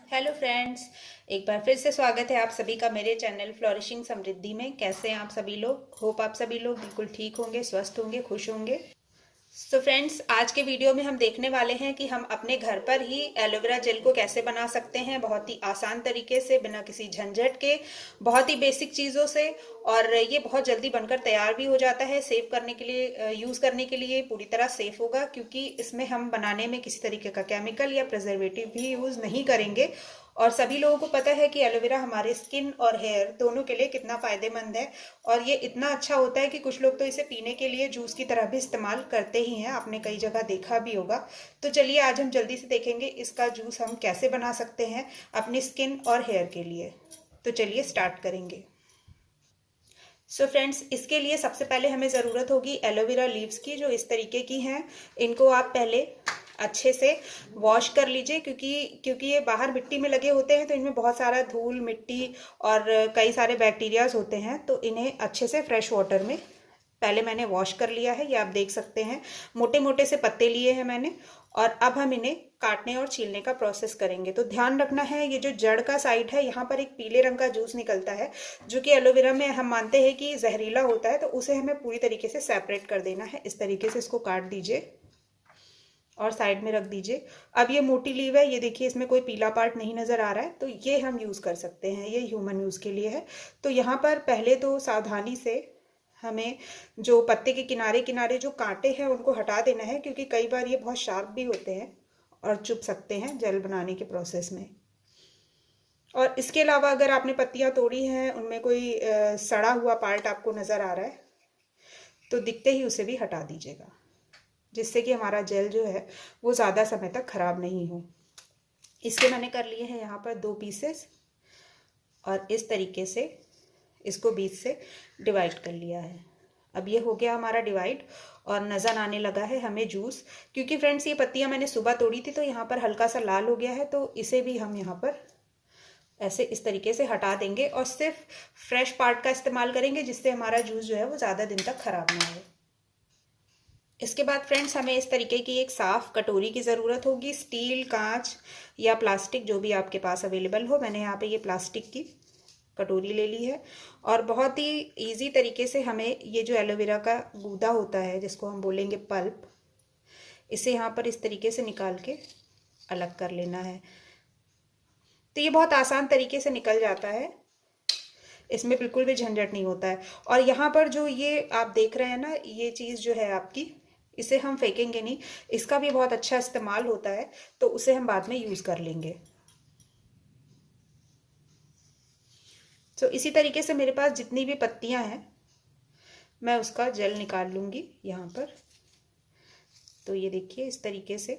Hello friends, एक बार फिर से स्वागत है आप सभी का मेरे चैनल फ्लोरिशिंग समृद्धि में। कैसे हैं आप सभी लोग? होप आप सभी लोग बिल्कुल ठीक होंगे, स्वस्थ होंगे, खुश होंगे। तो फ्रेंड्स, आज के वीडियो में हम देखने वाले हैं कि हम अपने घर पर ही एलोवेरा जेल को कैसे बना सकते हैं, बहुत ही आसान तरीके से, बिना किसी झंझट के, बहुत ही बेसिक चीज़ों से। और ये बहुत जल्दी बनकर तैयार भी हो जाता है। सेव करने के लिए, यूज़ करने के लिए पूरी तरह सेफ होगा, क्योंकि इसमें हम बनाने में किसी तरीके का केमिकल या प्रिजर्वेटिव भी यूज़ नहीं करेंगे। और सभी लोगों को पता है कि एलोवेरा हमारे स्किन और हेयर दोनों के लिए कितना फ़ायदेमंद है। और ये इतना अच्छा होता है कि कुछ लोग तो इसे पीने के लिए जूस की तरह भी इस्तेमाल करते ही हैं। आपने कई जगह देखा भी होगा। तो चलिए, आज हम जल्दी से देखेंगे इसका जूस हम कैसे बना सकते हैं अपनी स्किन और हेयर के लिए। तो चलिए स्टार्ट करेंगे। सो फ्रेंड्स, इसके लिए सबसे पहले हमें ज़रूरत होगी एलोवेरा लीव्स की, जो इस तरीके की हैं। इनको आप पहले अच्छे से वॉश कर लीजिए, क्योंकि ये बाहर मिट्टी में लगे होते हैं, तो इनमें बहुत सारा धूल मिट्टी और कई सारे बैक्टीरियाज होते हैं। तो इन्हें अच्छे से फ्रेश वाटर में पहले मैंने वॉश कर लिया है। ये आप देख सकते हैं, मोटे मोटे से पत्ते लिए हैं मैंने। और अब हम इन्हें काटने और छीलने का प्रोसेस करेंगे। तो ध्यान रखना है, ये जो जड़ का साइड है, यहाँ पर एक पीले रंग का जूस निकलता है, जो कि एलोवेरा में हम मानते हैं कि जहरीला होता है। तो उसे हमें पूरी तरीके से सेपरेट कर देना है। इस तरीके से इसको काट दीजिए और साइड में रख दीजिए। अब ये मोटी लीव है, ये देखिए, इसमें कोई पीला पार्ट नहीं नज़र आ रहा है, तो ये हम यूज़ कर सकते हैं। ये ह्यूमन यूज़ के लिए है। तो यहाँ पर पहले तो सावधानी से हमें जो पत्ते के किनारे किनारे जो कांटे हैं उनको हटा देना है, क्योंकि कई बार ये बहुत शार्प भी होते हैं और चुभ सकते हैं जेल बनाने के प्रोसेस में। और इसके अलावा अगर आपने पत्तियां तोड़ी हैं, उनमें कोई सड़ा हुआ पार्ट आपको नज़र आ रहा है, तो दिखते ही उसे भी हटा दीजिएगा, जिससे कि हमारा जेल जो है वो ज़्यादा समय तक ख़राब नहीं हो। इसके मैंने कर लिए हैं यहाँ पर 2 पीसेस, और इस तरीके से इसको बीच से डिवाइड कर लिया है। अब ये हो गया हमारा डिवाइड, और नज़र आने लगा है हमें जूस। क्योंकि फ्रेंड्स, ये पत्तियां मैंने सुबह तोड़ी थी, तो यहाँ पर हल्का सा लाल हो गया है, तो इसे भी हम यहाँ पर ऐसे इस तरीके से हटा देंगे और सिर्फ फ्रेश पार्ट का इस्तेमाल करेंगे, जिससे हमारा जूस जो है वो ज़्यादा दिन तक ख़राब ना हो। इसके बाद फ्रेंड्स, हमें इस तरीके की एक साफ़ कटोरी की ज़रूरत होगी। स्टील, कांच या प्लास्टिक, जो भी आपके पास अवेलेबल हो। मैंने यहाँ पे ये प्लास्टिक की कटोरी ले ली है। और बहुत ही इजी तरीके से हमें ये जो एलोवेरा का गूदा होता है, जिसको हम बोलेंगे पल्प, इसे यहाँ पर इस तरीके से निकाल के अलग कर लेना है। तो ये बहुत आसान तरीके से निकल जाता है, इसमें बिल्कुल भी झंझट नहीं होता है। और यहाँ पर जो ये आप देख रहे हैं ना, ये चीज़ जो है आपकी, इसे हम फेंकेंगे नहीं, इसका भी बहुत अच्छा इस्तेमाल होता है, तो उसे हम बाद में यूज़ कर लेंगे। तो इसी तरीके से मेरे पास जितनी भी पत्तियां हैं, मैं उसका जेल निकाल लूँगी यहाँ पर। तो ये देखिए, इस तरीके से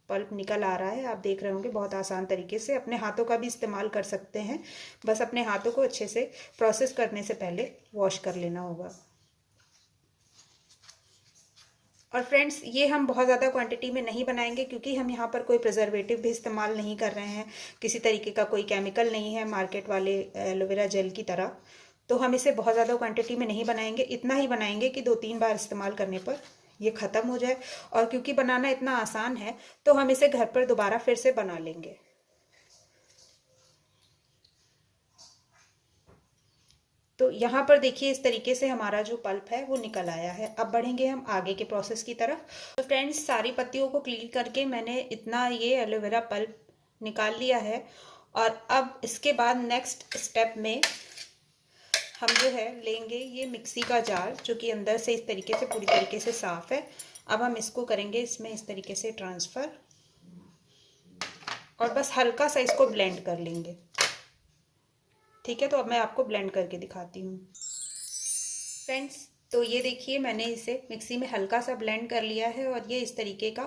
पल्प निकल आ रहा है। आप देख रहे होंगे, बहुत आसान तरीके से। अपने हाथों का भी इस्तेमाल कर सकते हैं, बस अपने हाथों को अच्छे से प्रोसेस करने से पहले वॉश कर लेना होगा। और फ्रेंड्स, ये हम बहुत ज़्यादा क्वांटिटी में नहीं बनाएंगे, क्योंकि हम यहाँ पर कोई प्रिजर्वेटिव भी इस्तेमाल नहीं कर रहे हैं, किसी तरीके का कोई केमिकल नहीं है मार्केट वाले एलोवेरा जेल की तरह। तो हम इसे बहुत ज़्यादा क्वांटिटी में नहीं बनाएंगे, इतना ही बनाएंगे कि 2-3 बार इस्तेमाल करने पर ये ख़त्म हो जाए। और क्योंकि बनाना इतना आसान है, तो हम इसे घर पर दोबारा फिर से बना लेंगे। तो यहाँ पर देखिए, इस तरीके से हमारा जो पल्प है वो निकल आया है। अब बढ़ेंगे हम आगे के प्रोसेस की तरफ। तो फ्रेंड्स, सारी पत्तियों को क्लीन करके मैंने इतना ये एलोवेरा पल्प निकाल लिया है। और अब इसके बाद नेक्स्ट स्टेप में हम जो है लेंगे ये मिक्सी का जार, जो कि अंदर से इस तरीके से पूरी तरीके से साफ़ है। अब हम इसको करेंगे इसमें इस तरीके से ट्रांसफ़र, और बस हल्का सा इसको ब्लेंड कर लेंगे। ठीक है, तो अब मैं आपको ब्लेंड करके दिखाती हूँ। फ्रेंड्स, तो ये देखिए, मैंने इसे मिक्सी में हल्का सा ब्लेंड कर लिया है, और ये इस तरीके का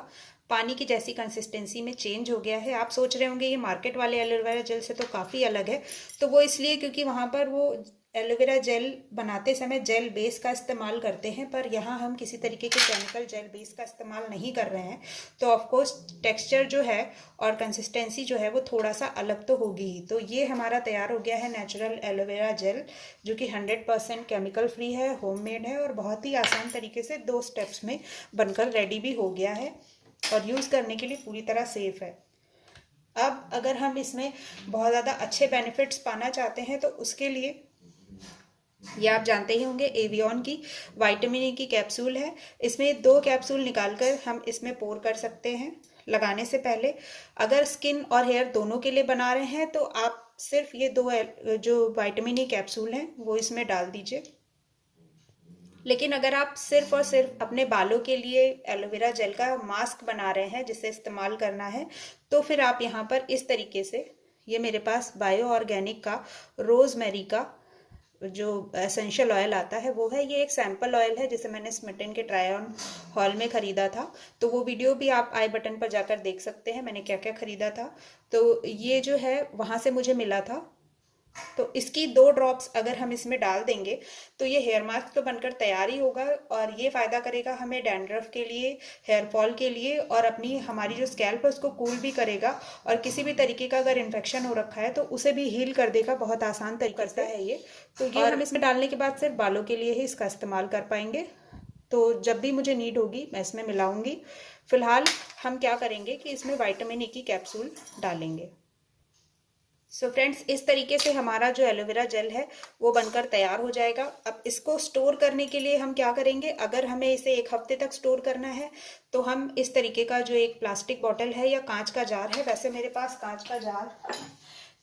पानी की जैसी कंसिस्टेंसी में चेंज हो गया है। आप सोच रहे होंगे ये मार्केट वाले एलोवेरा जेल से तो काफ़ी अलग है। तो वो इसलिए क्योंकि वहाँ पर वो एलोवेरा जेल बनाते समय जेल बेस का इस्तेमाल करते हैं, पर यहाँ हम किसी तरीके के केमिकल जेल बेस का इस्तेमाल नहीं कर रहे हैं। तो ऑफकोर्स टेक्सचर जो है और कंसिस्टेंसी जो है वो थोड़ा सा अलग तो होगी ही। तो ये हमारा तैयार हो गया है नेचुरल एलोवेरा जेल, जो कि 100% केमिकल फ्री है, होममेड है, और बहुत ही आसान तरीके से 2 स्टेप्स में बनकर रेडी भी हो गया है, और यूज़ करने के लिए पूरी तरह सेफ़ है। अब अगर हम इसमें बहुत ज़्यादा अच्छे बेनिफिट्स पाना चाहते हैं तो उसके लिए ये आप जानते ही होंगे एवियन की विटामिन ई की कैप्सूल है। इसमें 2 कैप्सूल निकालकर हम इसमें पोर कर सकते हैं लगाने से पहले। अगर स्किन और हेयर दोनों के लिए बना रहे हैं तो आप सिर्फ ये 2 जो विटामिन ई कैप्सूल हैं वो इसमें डाल दीजिए। लेकिन अगर आप सिर्फ और सिर्फ अपने बालों के लिए एलोवेरा जेल का मास्क बना रहे हैं जिसे इस्तेमाल करना है तो फिर आप यहाँ पर इस तरीके से, ये मेरे पास बायो ऑर्गेनिक का रोजमेरी का जो एसेंशियल ऑयल आता है वो है। ये एक सैंपल ऑयल है जिसे मैंने स्मिटन के ट्राई ऑन हॉल में ख़रीदा था, तो वो वीडियो भी आप आई बटन पर जाकर देख सकते हैं मैंने क्या क्या ख़रीदा था। तो ये जो है वहाँ से मुझे मिला था। तो इसकी 2 ड्रॉप्स अगर हम इसमें डाल देंगे तो ये हेयर मास्क तो बनकर तैयार ही होगा और ये फ़ायदा करेगा हमें डैंड्रफ के लिए, हेयर फॉल के लिए, और अपनी हमारी जो स्कैल्प है उसको कूल भी करेगा और किसी भी तरीके का अगर इन्फेक्शन हो रखा है तो उसे भी हील कर देगा। बहुत आसान तरीका से है ये। तो ये हम इसमें डालने के बाद सिर्फ बालों के लिए ही इसका इस्तेमाल कर पाएंगे। तो जब भी मुझे नीड होगी मैं इसमें मिलाऊंगी। फिलहाल हम क्या करेंगे कि इसमें विटामिन ई की कैप्सूल डालेंगे। सो फ्रेंड्स, इस तरीके से हमारा जो एलोवेरा जेल है वो बनकर तैयार हो जाएगा। अब इसको स्टोर करने के लिए हम क्या करेंगे, अगर हमें इसे 1 हफ्ते तक स्टोर करना है तो हम इस तरीके का जो एक प्लास्टिक बॉटल है या कांच का जार है, वैसे मेरे पास कांच का जार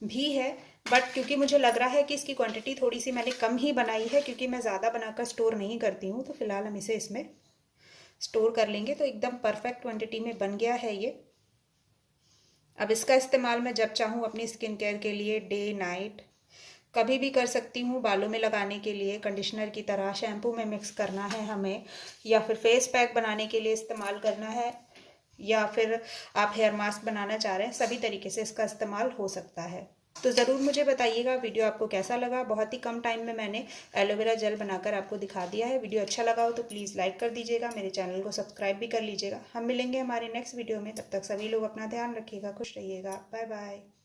भी है बट क्योंकि मुझे लग रहा है कि इसकी क्वांटिटी थोड़ी सी मैंने कम ही बनाई है क्योंकि मैं ज़्यादा बनाकर स्टोर नहीं करती हूँ, तो फिलहाल हम इसे इसमें स्टोर कर लेंगे। तो एकदम परफेक्ट क्वांटिटी में बन गया है ये। अब इसका इस्तेमाल मैं जब चाहूँ अपनी स्किन केयर के लिए डे नाइट कभी भी कर सकती हूँ। बालों में लगाने के लिए कंडीशनर की तरह शैम्पू में मिक्स करना है हमें, या फिर फेस पैक बनाने के लिए इस्तेमाल करना है, या फिर आप हेयर मास्क बनाना चाह रहे हैं, सभी तरीके से इसका इस्तेमाल हो सकता है। तो ज़रूर मुझे बताइएगा वीडियो आपको कैसा लगा। बहुत ही कम टाइम में मैंने एलोवेरा जेल बनाकर आपको दिखा दिया है। वीडियो अच्छा लगा हो तो प्लीज़ लाइक कर दीजिएगा, मेरे चैनल को सब्सक्राइब भी कर लीजिएगा। हम मिलेंगे हमारे नेक्स्ट वीडियो में, तब तक सभी लोग अपना ध्यान रखिएगा, खुश रहिएगा, बाय बाय।